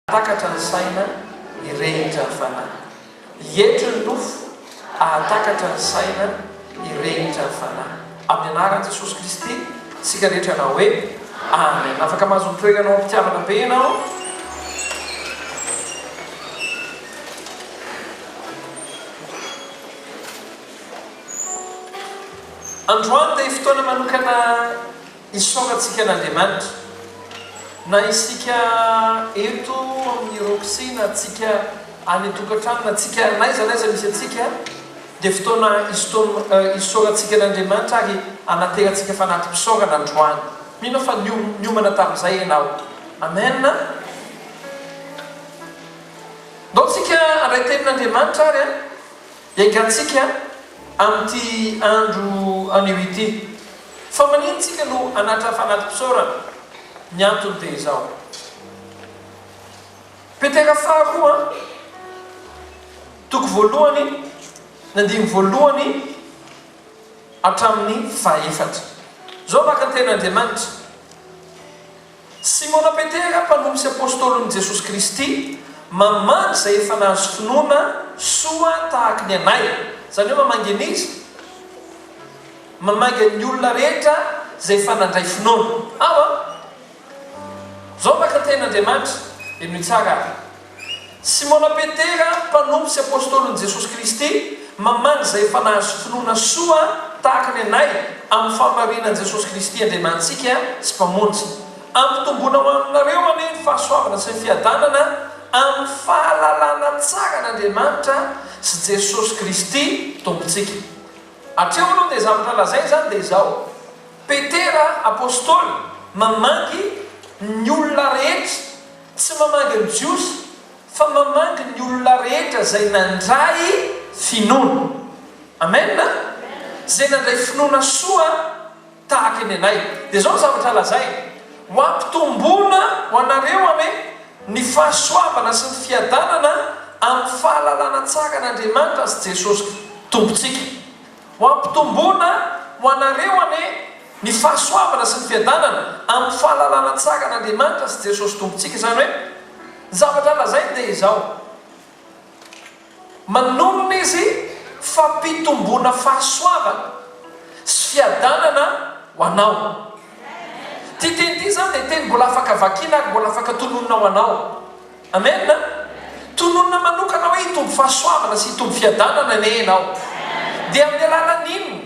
Atakatra ny saina irehitra ny fanahy. Ietry ny nofo ahatakatra ny saina irehitra ny fanahy. Amin'ny anaran'i Jesosy Kristy sika rehetra na hoe amen. Afaka mahazo mitoeranao am-pitiavana be ianao. Androany dia fotoana manokana hisoratsika n'Andriamanitra. Na isika eto amin'ny roksi na atsika any tokantrano na atsika naiza misy atsika dia fotoana hisoratsika n'Andriamanitra ary anaterantsika fanatim-pisorana androany. Mino fa niomana tamin'izay ianao. Amen. Daontsika andray tenin'Andriamanitra ary hiaingantsika amin'ity andro anio ity. Fa manintsika no anatra fanatim-pisorana. Ny antony dia izao. Petera faharoa toko voalohany nandimy voalohany hatramin'ny fahaefatra. Zao maka ny tenin'Andriamanitra. Simona Petera, mpanompo sy apôstôlon'i Jesosy Kristy, mamandry izay efa nahazo finoana soa tahaka ny anay. Izany hoe mamangana izy, mamangana ny olona rehetra izay efa nandray finoana. Zao maka tenin'Andriamanitra eno tsara. Simona Petera, mpanompo sy apôstôlon'i Jesosy Kristy, mamandry izay efa nahazo finoana soa tahaka ny anay amin'ny fahamarinan'i Jesosy Kristy Andriamantsika sy mpamonjy, ampitomboana ho aminareo ane ny fahasoavana sy ny fiadanana amin'ny fahalalana tsara n'Andriamanitra sy Jesosy Kristy tompontsika. Hatreo aloha dia zavatra lazay zany dia izao. Petera apôstôly mamangy ny olona rehetra, tsy mamangy ny jiosy fa mamangy ny olona rehetra izay nandray finoana. Amen. Izay nandray finoana soa tahaka ny anay. Dia zao zavatra lazay, ho ampitomboana ho anareo ane ny fahasoavana sy ny fiadanana amin'ny fahalalana tsara n'Andriamanitra sy Jesosy tompontsika. Ho ampitomboana ho anareo ane ny fahasoavana sy ny fiadanana amin'ny fahalalana tsara n'Andriamanitra sy Jesosy tompontsika. Izany hoe zavatra lazay dia izao. Manomana izy fampitomboana fahasoavana sy fiadanana ho anao. Ty teny ity zany dia teny mbola afaka vakiana ary mbola afaka tononona ho anao. Amen. Tononona manokana hoe hitombo fahasoavana sy hitombo fiadanana ne ianao. Dia amin'ny alalan'inona?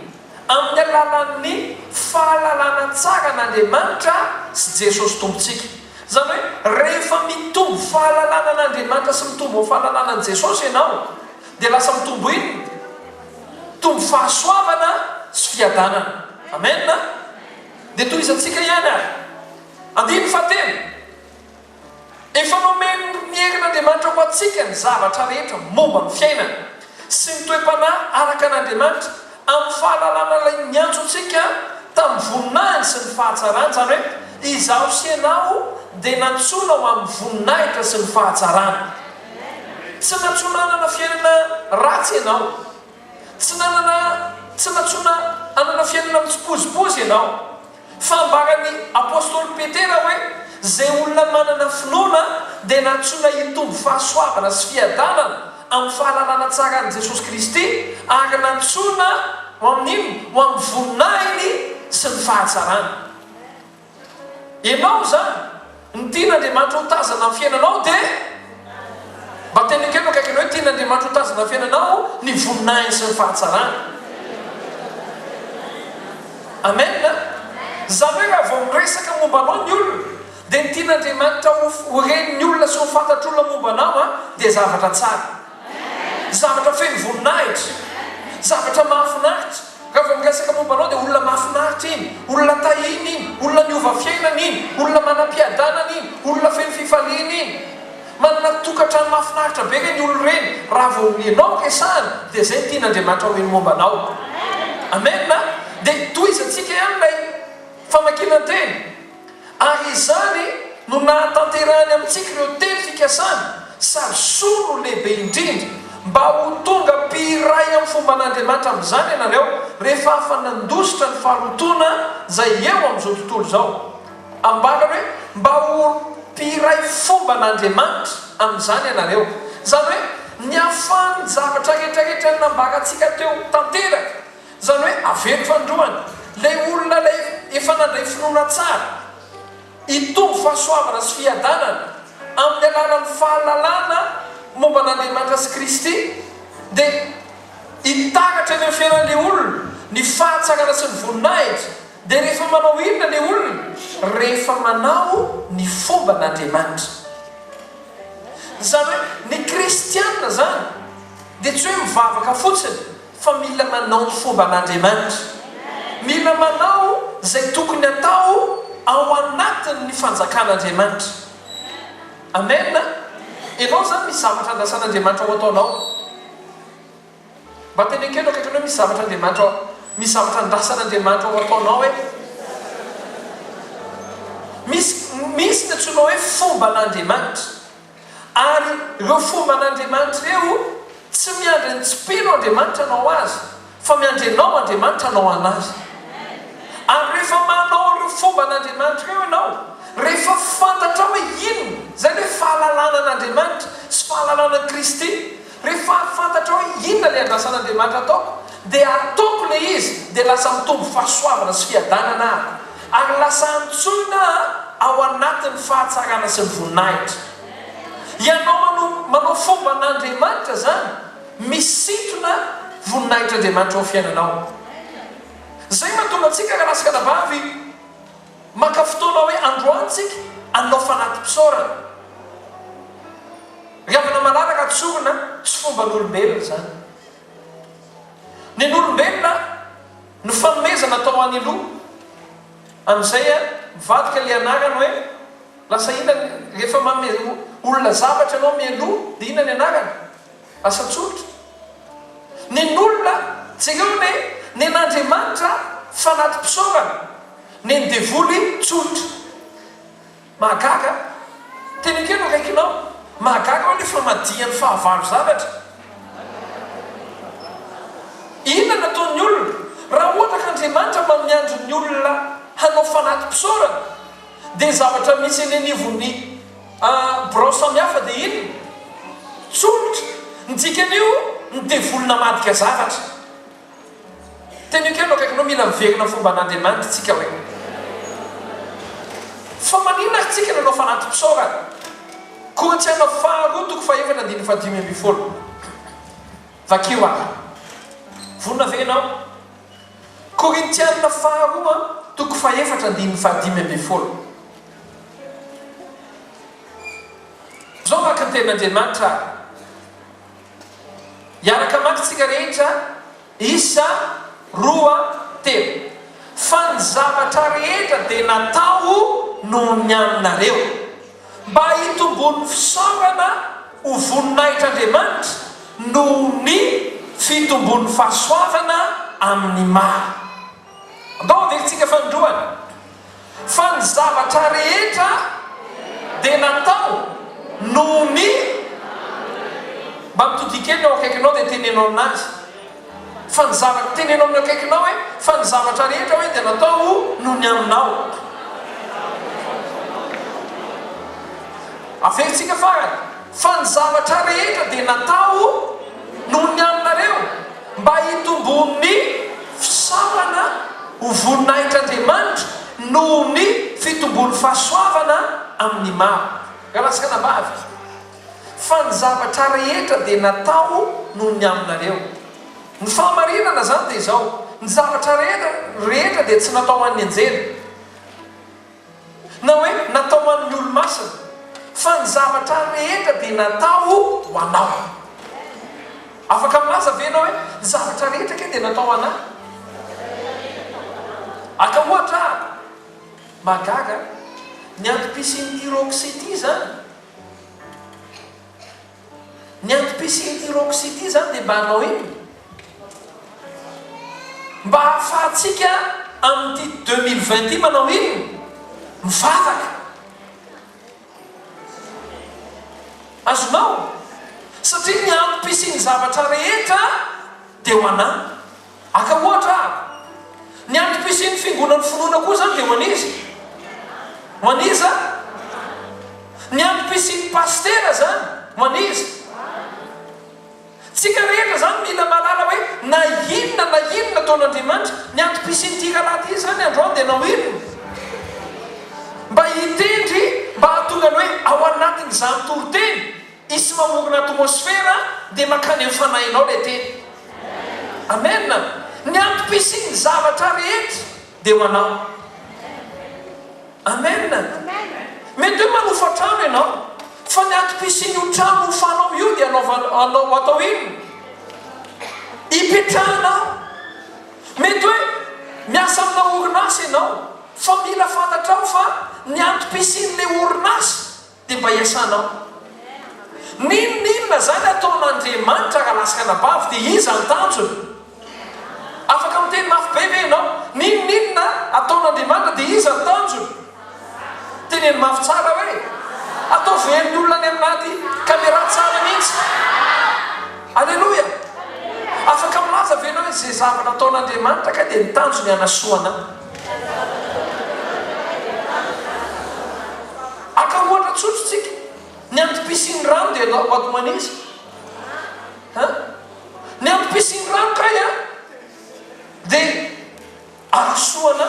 Amin'ny alalan'ny fahalalana tsara n'Andriamanitra sy Jesosy tompontsika. Izany hoe rehefa mitombo fahalalana n'Andriamanitra sy mitombo fahalalana n' Jesosy ianao, dia lasa mitombo inona? Tombo fahasoavana sy fiadanana. Amen. Dia toy izantsika ihany ary. Andiny fahatelo. Efa nomeny ny herin'Andriamanitra ho antsika ny zavatra rehetra momba ny fiainana sy ny toe-panahy araka n'Andriamanitra amin'ny fahalalana ilay niantsontsika tamin'ny voninahiny sy ny fahatsarana. Izany hoe izaho sy ianao dia natsoina ho amin'ny voninahitra sy ny fahatsarana. Tsy natsoina hanana fiainana ratsy ianao, tsy natsoina hanana fiainana mitsipozipozy ianao. Fa ambaran'ny apôstôly Petera hoe izay olona manana finoana dia natsoina hitombo fahasoavana sy fiadanana amin'ny fahalalana tsara an'i Jesosy Kristy ary natsoina ho amin'inona? Ho amin'ny voninahiny sy ny fahatsarana. Ianao zany ny tian'Andriamanitra ho tazana amin'ny fiainanao dia mba teny kely akaikiny hoe tian'Andriamanitra ho tazana amin'ny fiainanao ny voninahiny sy ny fahatsarana. Amen. Izany hoe raha vao miresaka momba anao ny olona dia ny tian'Andriamanitra ho reniny olona sy ho fantatr'olona momba anao dia zavatra tsara, zavatra feno voninahitra, zavatra mahafinaritra. Raha vao miresaka momba anao dia olona mahafinaritra iny, olona tahiny iny, olona niova fiainana iny, olona manam-piadanana iny, olona feno fifaliana iny, manana tokantrano mahafinaritra be reny olona reny. Raha vao ianao resahana dia izay tian'Andriamanitra ho reny momba anao. Amen. Dia toy izantsika ihany ilay famakiana teny. Ary izany no nahatanterahany amintsika ireo teny fikasana sary sono lehibe indrindra mba ho tonga mpiray amin'ny fomba n'Andriamanitra amin'izany ianareo rehefa afa nandositra ny faharotona izay eo amin'izao tontolo izao. Ambarana hoe mba ho mpiray fomba n'Andriamanitra amin'izany ianareo. Zany hoe ny afahany zavatra rehetrarehetra nambaratsika teo tanteraka, zany hoe avery fandroany lay olona lay efa nandray finoana tsara hitombo fahasoavana sy fiadanana amin'ny alalan'ny fahalalana momba n'Andriamanitra sy Kristy, dia hitakatra ny fiainan'ilay olona ny fahatsarana sy ny voninahitra. Dia rehefa manao inona ilay olona? Rehefa manao ny fomba n'Andriamanitra. Zany hoe ny kristianina zany dia tsy hoe mivavaka fotsiny, fa mila manao ny fomba n'Andriamanitra. Mila manao izay tokony atao ao anatin'ny fanjakan'Andriamanitra. Amen. Ianao zany misy zavatra andrasan'Andriamanitra ao ataonao. Mba tenekeno akaikiny hoe misy zavatra Andriamanitra, misy zavatra andrasan'Andriamanitra ao ataonao hoe misy ny antsoinao hoe fomba n'Andriamanitra. Ary ireo fomba n'Andriamanitra eo tsy miandry ny tsipino Andriamanitra anao azy, fa miandry anao Andriamanitra anao anazy. Ary rehefa manao ireo fomba n'Andriamanitra eo ianao, rehefa fantatra hoe inona zay hoe fahalalana n'Andriamanitra sy fahalalana Kristy, rehefa fantatra hoe inona ilay andrasan'Andriamanitra ataoko, dia ataoko ilay izy, dia lasa mitombo fahasoavana sy fiadanana ary lasa antsoina ao anatin'ny fahatsarana sy ny voninahitra. Ianao manao fomba n'Andriamanitra zany, misintona voninahitr'Andriamanitra ao fiainanao. Zay mahatonga antsika raha lasaka nabavy maka fotoana hoe androantsika anao fanatim-pisaorana. Riavana malalaka tsorina tsy fomba n'olombelona zany. Ny olombelona ny fanomezana atao any aloha, amin'izay mivadika ilay anarany hoe lasa ina rehefa manome olona zavatra ianao mialoha, dia ina ny anarany? Asa tsotra. Ny olona jereo ny an'Andriamanitra fanatim-pisaorana, ny devoly tsotra. Mahagaga, tenekeno akaikinao, mahagaga hoe nefa madian'ny fahavalo zavatra. Inona nataon'ny olona? Raha ohatra k'Andriamanitra mamiandro ny olona hanao fanatim-pisaorana, dia zavatra misy eny anivon'ny birao samihafa dia inona? Tsotra. Ny dikan'io ny devolina madika zavatra. Tenekeno akaikinao mila miverina fomba n'Andriamanitra tsika hoe. Fa maninona tsika nanao fanatim-pisaorana? Korintiana 2:4-5. Vakio aho. Vonina venao. Korintiana 2:4-5. Zao maka ny ten'Andriamanitra. Iaraka maka tsika rehetra isa 2:3. Fa ny zavatra rehetra dia natao noho ny aminareo, mba hitombon'ny fisaorana ho voninahitr'Andriamanitra noho ny fitombon'ny fahasoavana amin'ny maha. Andao averytsika fandroany. Fa ny zavatra rehetra dia natao noho ny, mba mitodikeny ao akaikinao dia tenenao aminazy. Fa ny zavatra tenenao amin'ny akaikinao hoe fa ny zavatra rehetra hoe dia natao noho ny aminao. Averytsika farany. Fa ny zavatra rehetra dia natao noho ny aminareo, mba hitombon'ny fisaorana ho voninahitr'Andriamanitra noho ny fitombon'ny fahasoavana amin'ny maha. Raha lasaka nabavy. Fa ny zavatra rehetra dia natao noho ny aminareo. Ny fahamarinana zany dia izao, ny zavatra rehetra dia tsy natao an'ny anjely, na hoe natao an'ny olo-masina, fa ny zavatra rehetra dia natao ho anao. Afaka milaza venao hoe ny zavatra rehetra ke dia natao anao. Aka ohatra mahagaga ny antom-pisian'ity roxy zany. Ny antom-pisian'ity roxy zany dia mba hanao iny, mba hahafahantsika amin'ity 2020 manao iny mivavaka. Azonao? Satria ny antom-pisian'ny zavatra rehetra dia ho anahy. Aka ohatra ny antom-pisian'ny fiangonan'ny finoana koa zany dia ho an'izy. Ho an'iza? ny antom-pisin'ny pastera zany manizy tsika rehetra zany mila malala hoe na inona taon'andriamanitra ny antom-pisin'ity rahalaty izy zany androany dia nao inona mba hitendry mba hahatongany hoe ao anatin' zany toroteny isy mamorona atmosfera dia makany amin'ny fanahinao lay teny amena ny antom-pisin'ny zavatra rehetra dia ho anao amena mety hoe manofa trano ianao fa ny antom-pisin'ny ho trano hofanao io dia anao atao ino ipetrahanao mety hoe miasa amina orinasa ianao fa mila fantatrao fa ny antom-pisin'le orinasa dia mba hiasanao ninona zany ataon'andriamanitra raha lasaka nabavy dia iza ny tanjony afaka miteny mafy be ve ianao ninona ataon'andriamanitra dia iza ny tanjony teneny mafy tsara hoe atao velony olona any aminaty kamera tsara mihitsy alleloia afaka milaza ve ianao zay zavatra ataon'andriamanitra ka dia nitanjony anasoana aka ohatra tsotsotsika ny antom-pisin'ny rano dia ato manizy ny antom-pisin'ny rano kay a dia arasoana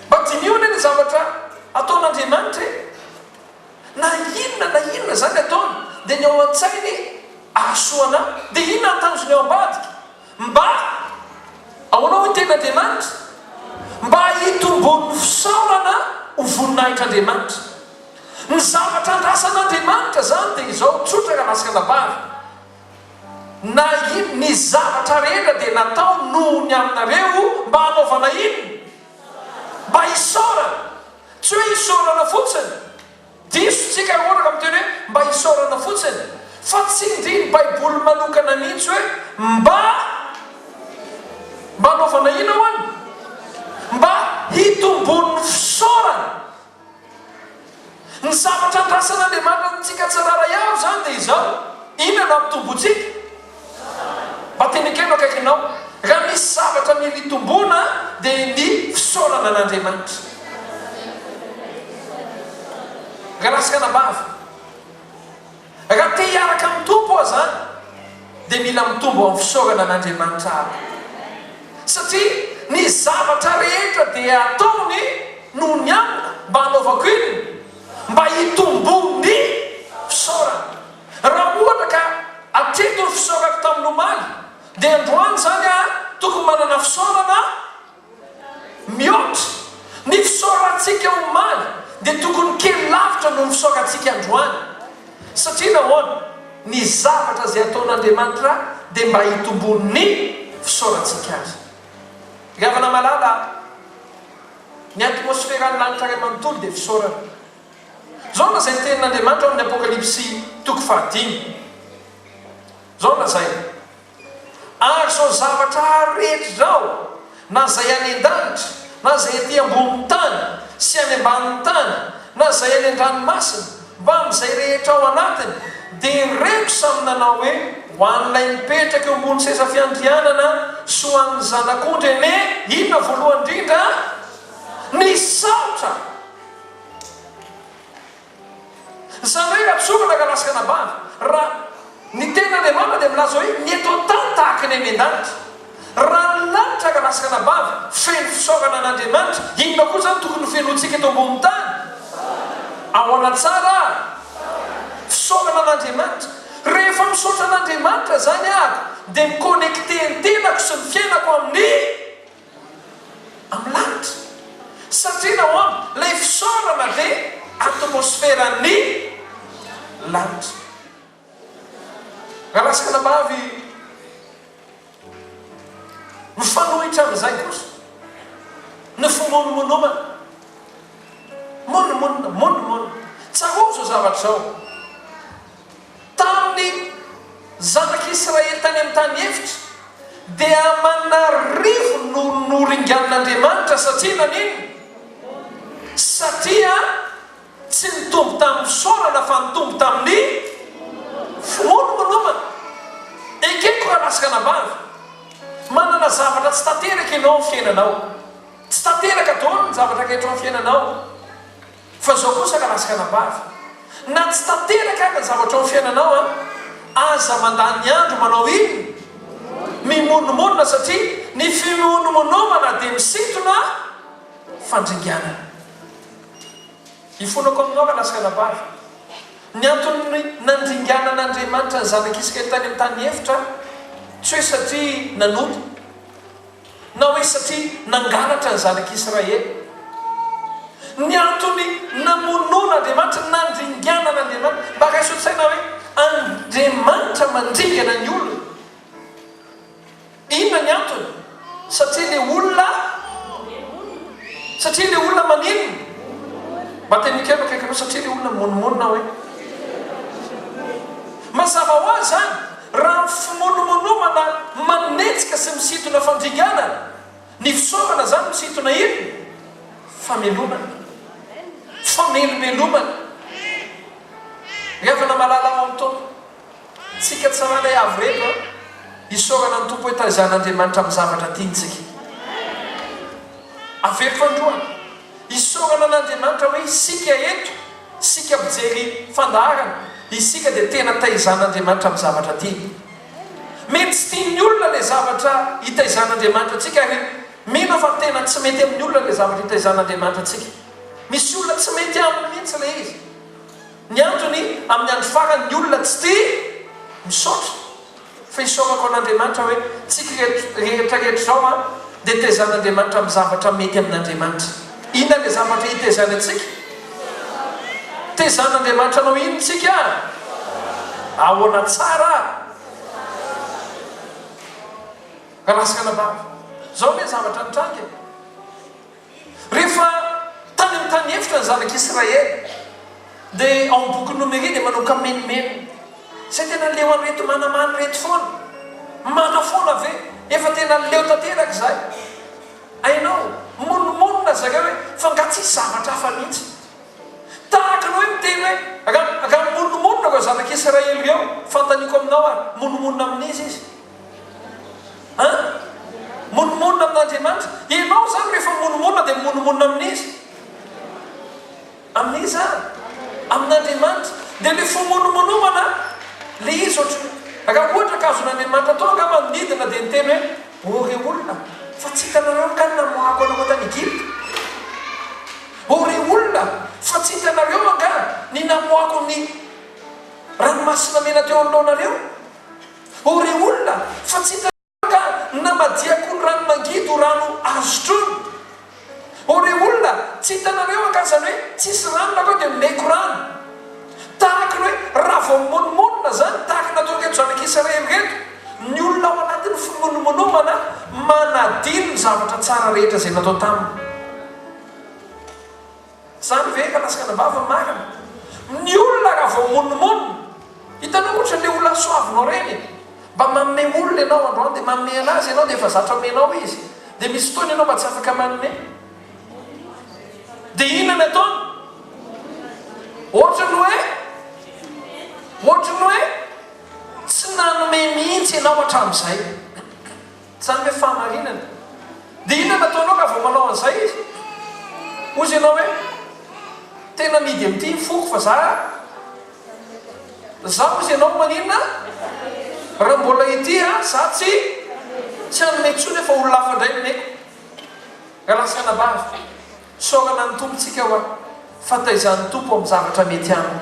mba diniona ny zavatra ataon'andriamanitra na inona zany ataony dia ny ao an-tsainy arasoana dia inona nytanjony ao ambadika mba aonao hoe ten'andriamanitra mba hitombon'ny fisaorana ho voninahitran'andriamanitra ny zavatra andrasan'andriamanitra zany dia izao tsotra raha lasaka nabavy na ny zavatra rehetra dia natao nohony aminareo mba hanaovana ino mba hisaorana tsy hoe hisaorana fotsiny diso tsika ohatra ka miteny hoe mba hisaorana fotsiny fa tsy indriny baiboly manokana mihitsy hoe mba hanaovana ino ao any mba hitombon'ny fisaorana ny zavatra andrasan'andriamanitra ntsika tsirara iaho zany dia izao inona no ampitombotsika mba tenekeno akaikinao raha misy zavatra mila hitombona dia ny fisaorana an'andriamanitra raha lasaka nabavy raha te hiaraka mitombo ao zany dia mila mitombo amin'ny fisaorana an'andriamanitra aby satria ny zavatra rehetra dia ataony no ny amina mba hanaovako ino mba hitombony fisaorana raha ohatra ka atreto ny fisaorako tamin'ny omaly dia androany zany a tokony manana fisaorana mihoatra ny fisaorantsika omaly dia tokony kely lavitra no ny fisaorantsika androany satria nahoana ny zavatra zay ataon'andriamanitra dia mba hitombony fisaorantsika azy riavana malala ny atmosfera ny lanitra ray manontolo dia fisaorana zao na zay tenin'andriamanitra ao amin'ny apokalypsy toko 15 zao na zay ary zao zavatra rehetra zao na zay any an-danitra na zay aty ambony tany sy any ambanin'ny tany na zay any an-dranomasina mba amin'izay rehetra ao anatiny dia reko samy nanao hoe ho an'ilay mipetraka eo ambony seza fiandrianana sy ho an'ny zanak'ondry ene inona voalohany indrindra ny saotra zany hoe ratsokana ka lasaka nabavy raha ny ten'andriamanitra dia milaza hoe ny eto tany tahaka ny any an-danitra raha ny lanitra ka lasaka nabavy feno fisaorana an'andriamanitra inona koa zany tokony fenoantsika eto ambony tany ao anatsara fisaorana an'andriamanitra rehefa misaotra an'andriamanitra zany ako dia mikonnecte ny tenako sy ny fiainako amin'ny lanitra satria nahoana lay fisaorana dia atmosferany lanitra raha lasaka nabavy mifanohitra amin'izay kosa ny fimonomonomana monomonina tsahovo zao zavatra zao tamin'ny zanak'Israely tany amin'ny tany efitra dia manarivo no noringan'andriamanitra satria nanino satria tsy nitombo tamin'ny fisaorana fa nitombo tamin'ny fimonomonomana ekeko raha lasaka nabavy manana zavatra tsy tanteraka ianao amin'ny fiainanao tsy tanteraka taony ny zavatra ketra amin'ny fiainanao fa zao kosa kalasaka nabavy na tsy tanteraka ny zavatra ao fiainanao aza mandany andro manao iny mimonomonina satria ny fimonomonomana dia misintona fandringanana ifonako aminao kalasaka nabavy ny antony nandringanan'Andriamanitra ny zanak'Israely tany amin'ny tany efitra tsy hoe satria nanoto na hoe satria nangalatra ny zanak'Israely. Ny antony namonon'Andriamanitra nandringanan'Andriamanitra mba kaisotsaina hoe Andriamanitra mandringana ny olona. Inona ny antony? Satria le olona maninona mba tenikelo kaikanao satria le olona monomonina hoe mazava ho azy zany raha fimonomonomana manetsika sy misintona fandringanana ny fisaorana zany misintona ino famelomana famelomelomana rehefa namalala ao amin'ny tompo tsika tsara lay avy reto isaorana ny tompo hoe taizan'Andriamanitra amin'ny zavatra tiantsika avery fandroana isaorana an'Andriamanitra hoe isika eto isika mijery fandaharana isika dia tena taizan'Andriamanitra amin'ny zavatra tiany. Mety tsy tian'ny olona le zavatra hitaizan'Andriamanitra atsika ary mino fa tena tsy mety amin'ny olona le zavatra hitaizan'Andriamanitra atsika. Misy olona tsy mety aminy mihitsy le izy. Ny antony amin'ny andro farany ny olona tsy tia misaotra fa isaorako an'Andriamanitra hoe tsika rehetrarehetra zao dia taizan'Andriamanitra amin'ny zavatra mety amin'Andriamanitra. Inona le zavatra hitaizana atsika? Taizan'Andriamanitra anao ino tsika? Ahoana tsara kalasaka nabavy zao le zavatra nitranga rehefa tany amin'ny tany efitra ny zanak'Israely dia ao boky Nomeri dia manoka menimeno zay tena leo anreto manamany reto foana mana foana ve efa tena leo tanteraka zay ainao monomonina zareo hoe fa ngatsisy zavatra hafa mihitsy tahaka anao hoe miteny hoe raha monomonina ko zanak'Israely reo fantaniko aminao ary monomonina amin'izy izy monomonina amin'Andriamanitra ianao zany rehefa monomonina dia monomonina amin'izy amin'izy amin'Andriamanitra dia le fimonomonomana le izy raha ohatra ka azon'Andriamanitra tonga manidina dia niteny hoe ore olona fa tsy hitanareo ka namoako anao tany Egypte ore olona fa tsy hitanareo anga ny namoako ny ranomasina mena teo anoloanareo ore olona fa tsy hitanareo ka namadiako ny rano mangidy rano azotrony ore olona tsy hitanareo anga zany hoe tsisy rano nakao dia meko rano tahaka ny hoe raha vao monomonina zany tahaka nataonga eto zanak'Israely reto ny olona ao anatin'ny fimonomonomana manadino ny zavatra tsara rehetra zay natao taminy zany ve kalasaka nabavy marina ny olona raha vao monomonina hitanao ohatra le olona soavinao reny mba manome olona ianao androany dia manome anazy ianao dia efa zatra menao izy dia misy fotoana ianao mba tsy afaka manome dia inona ny ataony ohatra ny hoe tsy nanome mihitsy ianao hatramin'izay zany hoe fahamarinana dia inona nataonao ka vao manao an'izay izy ozy ianao hoe tena midy amin'ity foko fa za ozy ianao maninona raha mbola ity za tsy hanome tsony efa olona hafa indray nomeko kalasaka nabavy saorana ny tompontsika hoa fa taizan'ny tompo amin'ny zavatra mety aminy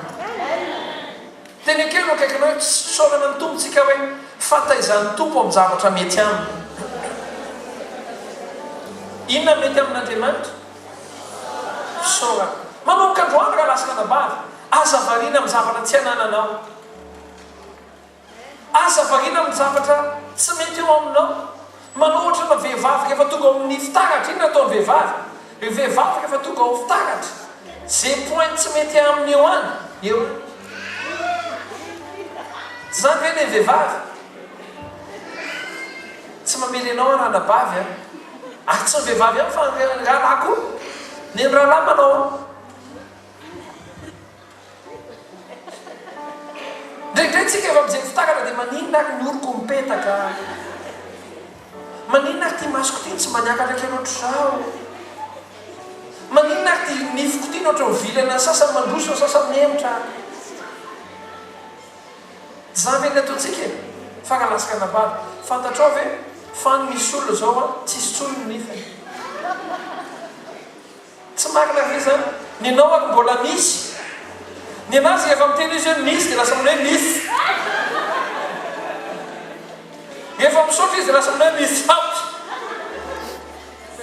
teny akelo akaikinao hoe saorana ny tompontsika hoe fa taizan'ny tompo amin'ny zavatra mety aminy inona mety amin'Andriamanitra saorana manomboka androany kalasaka nabavy aza variana amin'ny zavatra tsy anananao aza variana amin'ny zavatra tsy mety eo aminao manao ohatra na vehivavy rehefa tonga amin'ny fitaratra iny nataony vehivavy rehefa tonga ao fitaratra zay point tsy mety aminy eo any eo zany hoe le vehivavy tsy mamely anao ranabavy ary tsy ny vehivavy any fa rahalahy koa ny rahalahy manao ndraindray tsika efa mijery fitaratra dia maninona ary ny oroko mipetaka maninona ary ty masoko ty tsy maniakatra keloatra zao maninona ary ty nifiko ty na ohatra mivilana sasany mandroso sasany miemotra zany eny ataontsika fankalasaka anabary fantatrao ve fany misy olona zao a tsisy tsolo nifany tsy makina ve zany ninao ako mbola misy ny anazy efa miteny izy hoe misy de lasa amina hoe misy efa misaotra izy de lasa amina hoe misy saotra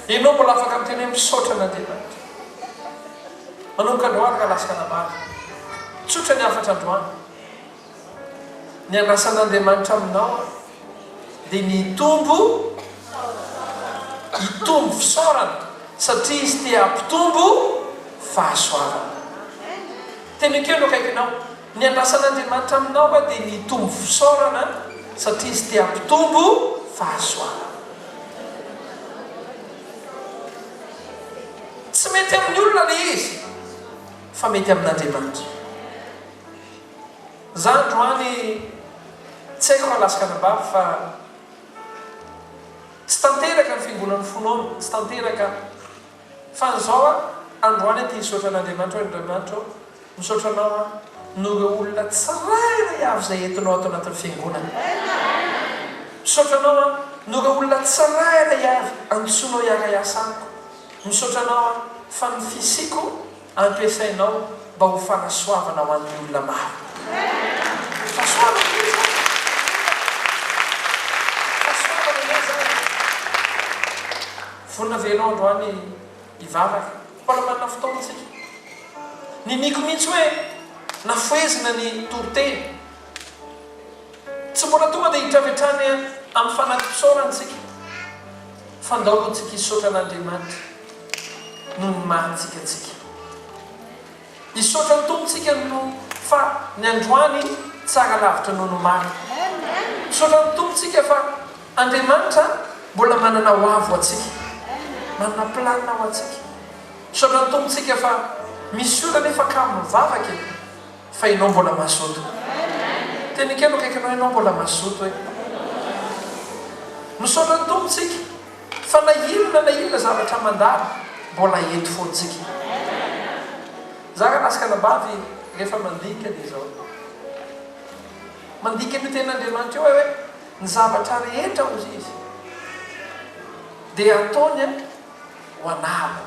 inao mbola afaka miteny hoe misaotra n'Andriamanitra manomboka androany ka lasaka anabary tsotra ny afatra androany ny andrasan'Andriamanitra aminao dia hitombo fisaorana satria izy te hampitombo fahasoavana teny kely akaikinao ny andrasan'Andriamanitra aminao dia hitombo fisaorana satria izy te hampitombo fahasoavana tsy mety amin'ny olona le izy fa mety amin'Andriamanitra za androany tsy haiko alasaka anabavy fa tsy tanteraka ny fiangonan'ny fonoana tsy tanteraka fa nizao a androany ty misaotra an'Andriamanitra hoe Andriamanitra misaotra anao a noreo olona tsirairay avy zay entinao ato anatin'ny fiangonana misaotra anao a noreo olona tsirairay avy antsoinao hiara iasako misaotra anao a fa ny fisiko ampiasainao mba ho fanasoavana ho an'ny olona maro vonina velao androany hivavaka mbola manana fotoantsika niniko mihitsy hoe nafoezina ny toroteny tsy mbola tonga dia hitravetrany amin'ny fanaty-pisaorantsika fa ndaolontsika hisaotra an'Andriamanitra no ny mahantsika atsika hisaotra ny tompontsika no fa ny androany tsara lavitra no nomary misaotra ny tompontsika fa Andriamanitra mbola manana ho avo atsika manana planina ho atsika misaotra ny tompontsika fa misy olona nefa ka mivavaka fa ianao mbola mazoto teny kely akaikinao ianao mbola mazoto hoe misaotra ny tompontsika fa na inona zavatra mandalo mbola ento foantsika za ka lasaka anabavy rehefa mandika dia zao mandika ny ten'Andriamanitra eo hoe ny zavatra rehetra ozy izy dia ataony ho anava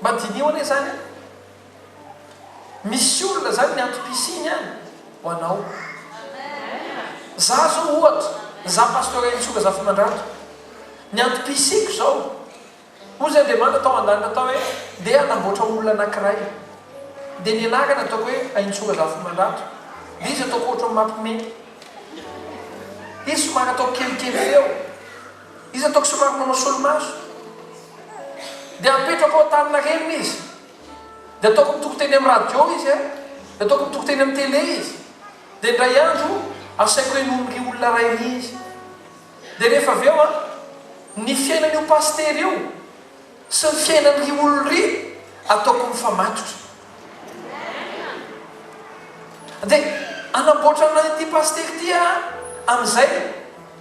madinio ane zany misy olona zany ny antom-pisiny any ho anao za zao ohatra za pasteur Intsoka Zafimandrato ny antom-pisiko zao ozy Andriamanitra atao an-danitra atao hoe dia anamboatra olona anankiray dia ny anakana ataoko hoe Intsoka Zafimandrato dia izy ataoko ohatra mampimeny izy somary ataoko kelikely feo izy ataoko somary manao solomaso dia apetrako ao Antaninarenina izy dia ataoko mitokoteny amin'ny radio izy dia ataoko mitokoteny amin'ny télé izy dia indray andro asaiko hoe nomboky olona rairy izy dia rehefa avy eo ny fiainan'io paster io sy ny fiainan'ry olory ataoko mifamatotra dia anamboatra an'ity paster ty amin'izay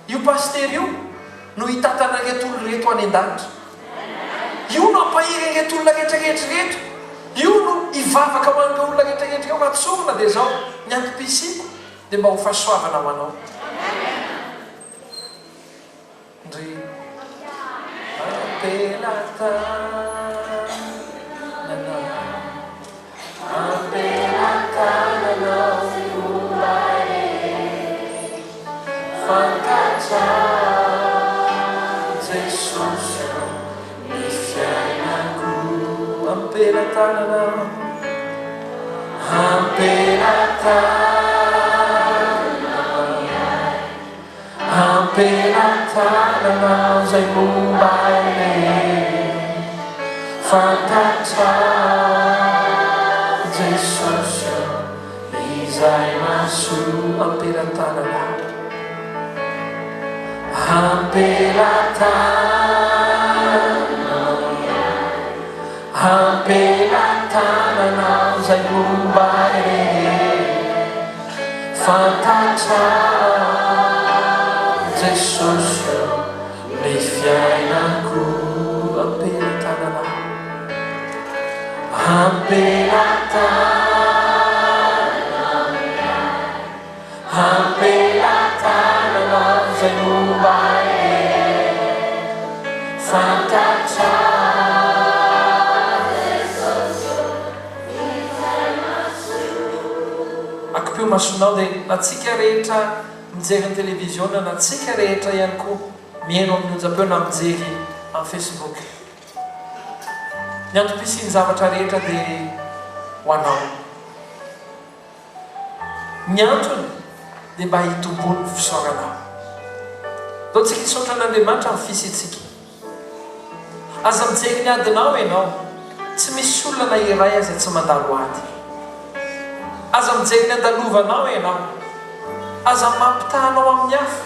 io paster io no hitatana reto olo reto any an-danitra io no ampahiry reto olona rehetrarehetrarehetra io no hivavaka ho an'ireo olona rehetrarehetra eo atsorona dia zao ny antom-pisiko dia mba ho fahasoavana ho anao ndry ampelatananao fombae fankatra Jesosy ny fiainako ampelatananao ampelatananao zay momba fantatra Jesosy izay masoa ampelatananao ampelatananao zay momba fantatra Jesosy ny fiainako ampelatananao Ampelantanana zay momba fantatra akopio masonao dia natsika rehetra mijery ny télévision na tsika rehetra ihany koa mihaino amin'ny onjam-peo na mijery amin'ny Facebook. Ny antom-pisiany zavatra rehetra dia ho anao. Ny antony dia mba hitombony ny fisaoranao. Dao tsika hisaotra an'Andriamanitra amin'ny fisitsika. Aza mijery ny adinao ianao, tsy misy olona iray aza tsy mandalo ady. Aza mijery ny andalovanao ianao, aza mampitanao amin'ny hafa.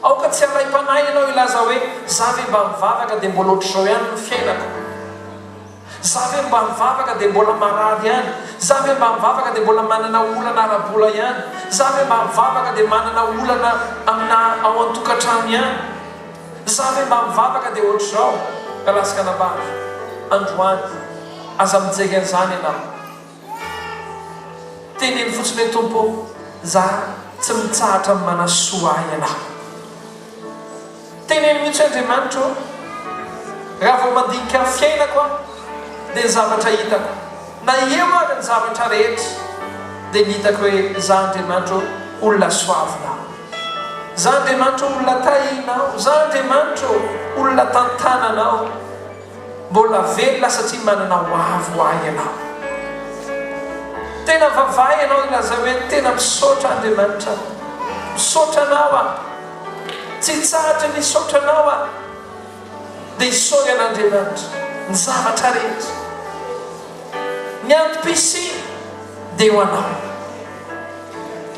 Aoka tsy haray-panahy ianao ilaza hoe za ve mba mivavaka dia mbola ohatr'izao ihany ny fiainako. Za ve mba mivavaka dia mbola marary ihany. Za ve mba mivavaka dia mbola manana olana arabola ihany. Za ve mba mivavaka dia manana olana amina ao an-tokantrano ihany. Za ve mba mivavaka dia ohatr'izao. Ka lasaka anabary androany aza mijery an'izany ianao. Teneny fotsiny hoe Tompo, za tsy mitsahatra amin'ny manasoa ahy ianao. Teneny mihitsy Andriamanitra raha vao mandinika fiainako dia ny zavatra hitako na eo ary ny zavatra rehetra dia ny hitako hoe za Andriamanitra olona soavinao, za Andriamanitra olona tahinao, za Andriamanitra olona tantananao, mbola velona satria manana hoavo ahy ianao. Tena vavahy ianao ilaza hoe tena misaotra Andriamanitra, misaotra anao aho, tsy hitsahatra misaotra anao aho dia hisaory an'Andriamanitra ny zavatra rehetra. Ny antom-pisiny dia ho anao.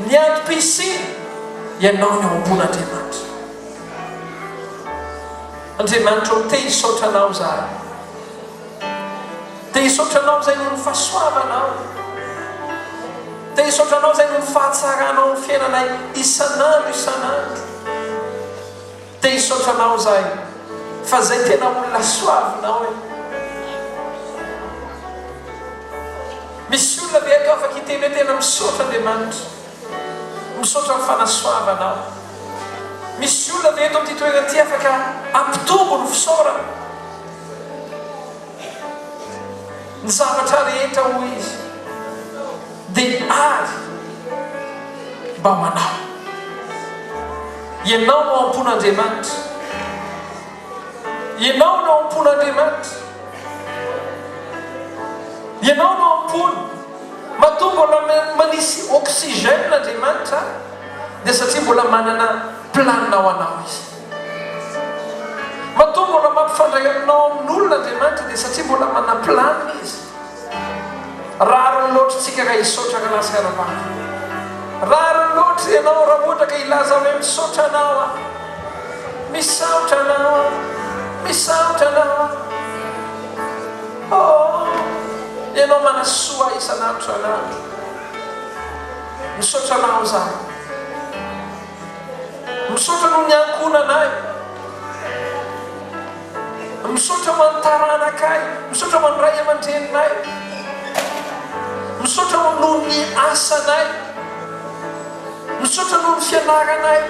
Ny antom-pisiny ianao ny ao ambon'Andriamanitra. Andriamanitra te hisaotra anao zaho, te hisaotra anao izay noho ny fahasoavanao, te hisaotra anao izay noho ny fahatsaranao ny fiainanay isan'andro isan'andro. Te hisaotra anao izay fa zay tena olona soavinao e. Misy olona ve ato afaka hiteny hoe tena misaotra Andriamanitra, misaotra ny fanasoavanao. Misy olona ve eto amin'ity toerana ity afaka ampitombo ny fisaorana, ny zavatra rehetra ho izy dia ary mba ho anao. Ianao no ampon'Andriamanitra, ianao no ampon'Andriamanitra, ianao no ampony. Matoa mbola manisy oxygène n'Andriamanitra dia satria mbola manana planinao anao izy. Matoa mbola mampifandray aminao amin'olona Andriamanitra dia satria mbola manana planiny izy. Rariny loatra tsika raha hisaotra ka lasaka anabary. Rariny loatra ianao raha ohatra ka ilaza hoe misaotra anao aho, misaotra anao aho, misaotra anao aho. Oh, ianao manasoa isan'andro isan'andro. Misaotra anao zaho, misaotra noho ny ankonanay, misaotra ho an'ny taranakay, misaotra ho an'ny ray aman-dreninay, misaotra noho ny asanay, misaotra noho ny fianaranay.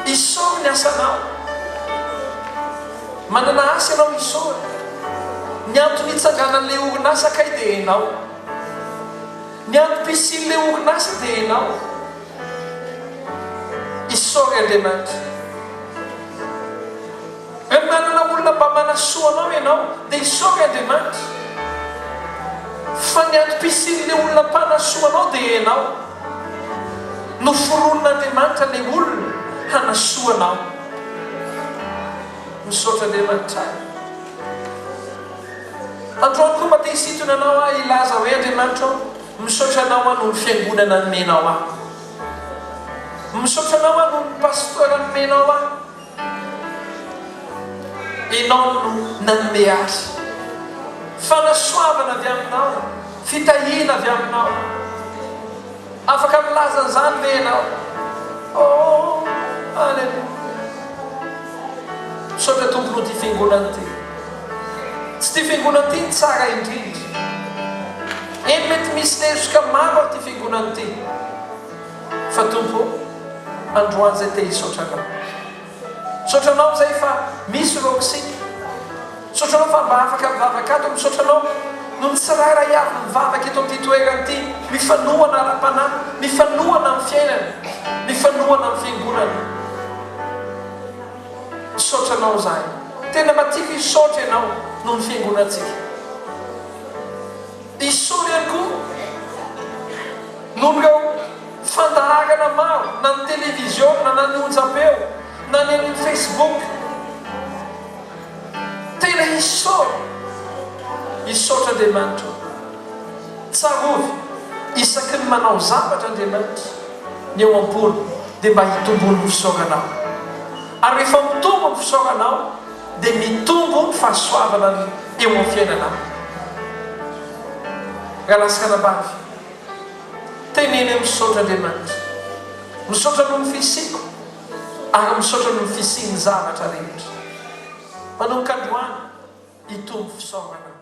Isaory ny asanao, manana asa ianao isaory. Ny antony hitsanganan'ilay orinasa kay dia ianao, ny antom-pisin'ilay orinasa dia ianao. Isaory Andriamanitra. Raha manana olona mba manasoa anao ianao dia isaory Andriamanitra. Fa ny antom-pisin'ilay olona mpanasoa anao dia ianao. Noforon'Andriamanitra ilay olona hanasoa anao. Misaotra Andriamanitra. Androany koa mba te hisintona anao aho ilaza hoe Andriamanitra misaotra anao aho noho ny fiangonana nomenao aho, misaotra anao aho noho ny pastora nomenao aho. Ianao no nanome azy, fanasoavana avy aminao, fitahiana avy aminao. Afaka milaza an'izany ve ianao? Oh, alleluia. Misaotra Tompo noho ty fiangonana ty. tsy ty fiangonana ty ny tsara indrindra. Eny mety misy lezoka maro ty fiangonana ty, fa tompo androany zay te hisotranao. Sotranao zay fa misy roksika. Sotranao fa mba afaka mivavaka ato, misotranao no ny tsirairay avy mivavaka eto amin'ity toerana ty, mifanohana ara-panahy, mifanohana amin'ny fiainana, mifanohana amin'ny fiangonana. Sotranao zay. Tena matiko hisotra ianao noho ny fiangonantsika. Isory ihany koa noho ireo fandaharana maro, na ny televiziona, na ny onjam-peo, na ny amin'ny Facebook. Tena hisotra Andriamanitra. Tsarovy isaky ny manao zavatra Andriamanitra ny eo ambony dia mba hitombony ny fisaoranao. Ary rehefa mitombo ny fisaoranao dia mitombo ny fahasoavana eo amin'ny fiainanao. Galaskanabavy, teneny misaotra Andriamanitra, misaotra noho ny fisiko ary misaotra noho ny fisiany zavatra rehetra. Manomboka androany hitombo fisaorana.